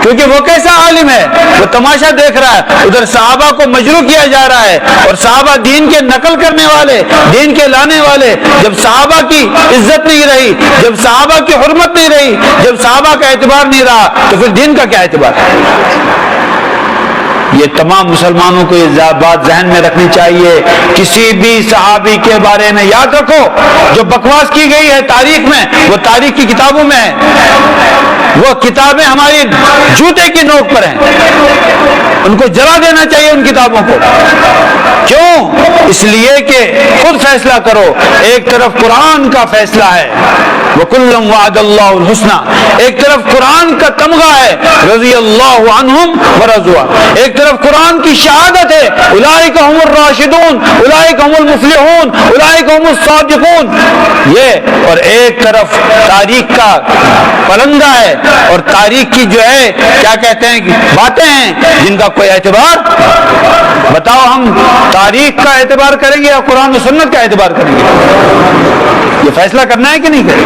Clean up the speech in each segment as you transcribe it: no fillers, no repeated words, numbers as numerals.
کیونکہ وہ کیسا عالم ہے، وہ تماشا دیکھ رہا ہے، ادھر صحابہ کو مجروح کیا جا رہا ہے، اور صحابہ دین کے نقل کرنے والے، دین کے لانے والے، جب صحابہ کی عزت نہیں رہی، جب صحابہ کی حرمت نہیں رہی، جب صحابہ کا اعتبار نہیں رہا، تو پھر دین کا کیا اعتبار ہے؟ یہ تمام مسلمانوں کو یہ بات ذہن میں رکھنی چاہیے۔ کسی بھی صحابی کے بارے میں یاد رکھو، جو بکواس کی گئی ہے تاریخ میں، وہ تاریخ کی کتابوں میں ہے، وہ کتابیں ہماری جوتے کی نوک پر ہیں، ان کو جلا دینا چاہیے ان کتابوں کو۔ کیوں؟ اس لیے کہ خود فیصلہ کرو، ایک طرف قرآن کا فیصلہ ہے وَكُلًّا وَعَدَ اللَّهُ الْحُسْنَى، ایک طرف قرآن کا تمغہ ہے رضی اللہ عنہم ورضوا، ایک طرف قرآن کی شہادت ہے اولئک هم الراشدون، اولئک هم المفلحون، اولئک هم الصادقون، یہ، اور ایک طرف تاریخ کا پرندہ ہے، اور تاریخ کی جو ہے کیا کہتے ہیں باتیں ہیں جن کا کوئی اعتبار۔ بتاؤ ہم تاریخ کا اعتبار کریں گے یا قرآن و سنت کا اعتبار کریں گے؟ یہ فیصلہ کرنا ہے کہ نہیں کریں؟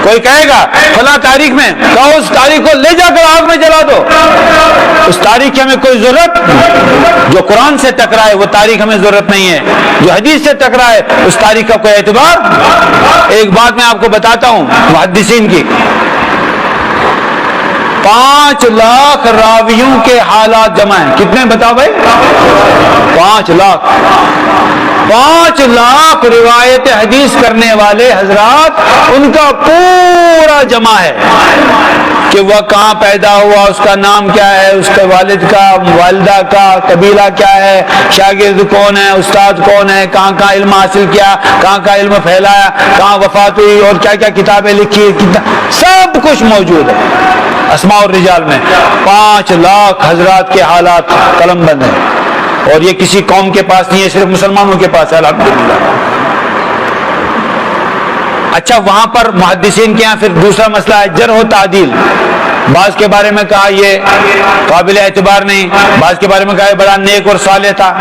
کوئی کہے گا فلاں تاریخ میں، کہو اس تاریخ کو لے جا کر آگ میں جلا دو، اس تاریخ کی ہمیں کوئی ضرورت، جو قرآن سے ٹکرائے وہ تاریخ ہمیں ضرورت نہیں ہے، جو حدیث سے ٹکرائے اس تاریخ کا کوئی اعتبار۔ ایک بات میں آپ کو بتاتا ہوں محدثین کی، 5 لاکھ راویوں کے حالات جمع ہیں، کتنے بتاؤ بھائی؟ 5 لاکھ، 5 لاکھ روایت حدیث کرنے والے حضرات، ان کا پورا جمع ہے کہ وہ کہاں پیدا ہوا، اس کا نام کیا ہے، اس کے والد کا، والدہ کا قبیلہ کیا ہے، شاگرد کون ہے، استاد کون ہے، کہاں کہاں علم حاصل کیا، کہاں کہاں علم پھیلایا، کہاں وفات ہوئی، اور کیا کیا کتابیں لکھی، سب کچھ موجود ہے اسماء الرجال میں۔ 5 لاکھ حضرات کے حالات قلم بند ہیں، اور یہ کسی قوم کے پاس نہیں ہے، صرف مسلمانوں کے پاس ہے الحمدللہ۔ اچھا، وہاں پر محدثین کے یہاں پھر دوسرا مسئلہ ہے جرح و تعدیل۔ بعض کے بارے میں کہا یہ قابل اعتبار نہیں، بعض کے بارے میں کہا یہ بڑا نیک اور صالح تھا،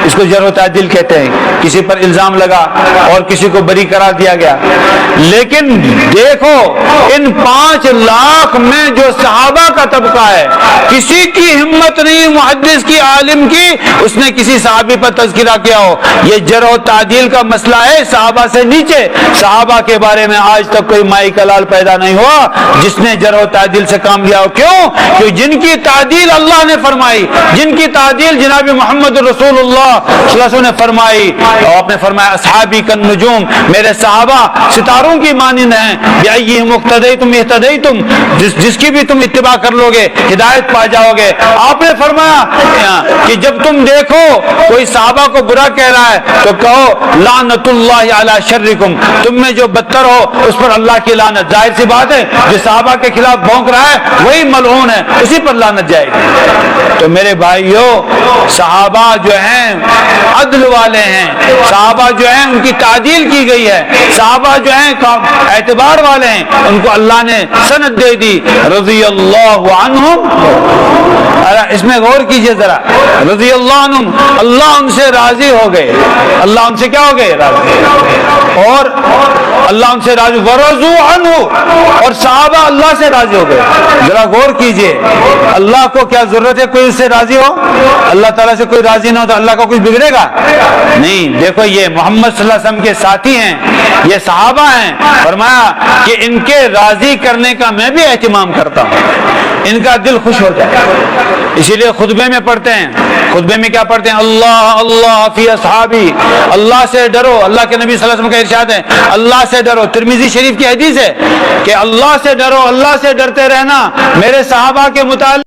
اس کو جرح و تعدیل کہتے ہیں۔ کسی پر الزام لگا اور کسی کو بری قرار دیا گیا۔ لیکن دیکھو ان 5 لاکھ میں جو صحابہ کا طبقہ ہے، کسی کی ہمت نہیں محدث کی، عالم کی، اس نے کسی صحابی پر تذکرہ کیا ہو۔ یہ جرح و تعدیل کا مسئلہ ہے صحابہ سے نیچے۔ صحابہ کے بارے میں آج تک کوئی مائی کا لال پیدا نہیں ہوا جس نے جرح و تعدیل سے کام لیا ہو۔ کیوں؟ کہ جن کی تعدیل اللہ نے فرمائی، جن کی تعدیل جناب محمد رسول اللہ صلی اللہ علیہ وسلم نے فرمائی، اور آپ نے فرمایا اصحابی کالنجوم، میرے صحابہ ستاروں کی مانند ہیں، بِأَيِّهِمْ اقْتَدَيْتُمْ اهْتَدَيْتُمْ، جس کی بھی تم اتباع کر لو گے ہدایت پا جاؤ گے۔ آپ نے فرمایا کہ جب تم دیکھو کوئی صحابہ کو برا کہہ رہا ہے تو کہو لعنت اللہ علی شرکم، تم میں جو بدتر ہو اس پر اللہ کی لعنت۔ ظاہر سی بات ہے جو صحابہ کے خلاف بھونک رہا ہے وہی ملعون ہے، اسی پر لعنت جائے گی۔ تو میرے بھائیو، صحابہ جو ہیں عدل والے ہیں، صحابہ جو ہیں ان کی تعدیل کی گئی ہے، صحابہ جو ہیں اعتبار والے ہیں، ان کو اللہ نے سند دے دی رضی اللہ عنہم۔ اس میں غور کیجئے ذرا، رضی اللہ عنہم، اللہ ان سے راضی ہو گئے، اللہ ان سے کیا ہو گئے؟ راضی، اور اللہ ان سے راضی، ورضوا عنہ، اور صحابہ اللہ سے راضی ہو گئے۔ ذرا غور کیجئے، اللہ کو کیا ضرورت ہے کوئی اس سے راضی ہو؟ اللہ تعالیٰ سے کوئی راضی نہ ہو تو اللہ کا کچھ بگڑے گا؟ نہیں۔ دیکھو یہ محمد صلی اللہ علیہ وسلم کے ساتھی ہیں، یہ صحابہ ہیں، فرمایا کہ ان کے راضی کرنے کا میں بھی اہتمام کرتا ہوں، ان کا دل خوش ہو جائے۔ اسی لیے خطبے میں پڑھتے ہیں، خطبے میں کیا پڑھتے ہیں؟ اللہ اللہ فی اصحابی، اللہ سے ڈرو۔ اللہ کے نبی صلی اللہ علیہ وسلم کا ارشاد ہے اللہ سے ڈرو، ترمذی شریف کی حدیث ہے کہ اللہ سے ڈرو، اللہ سے ڈرتے رہنا، میرے صحابہ کے متعلق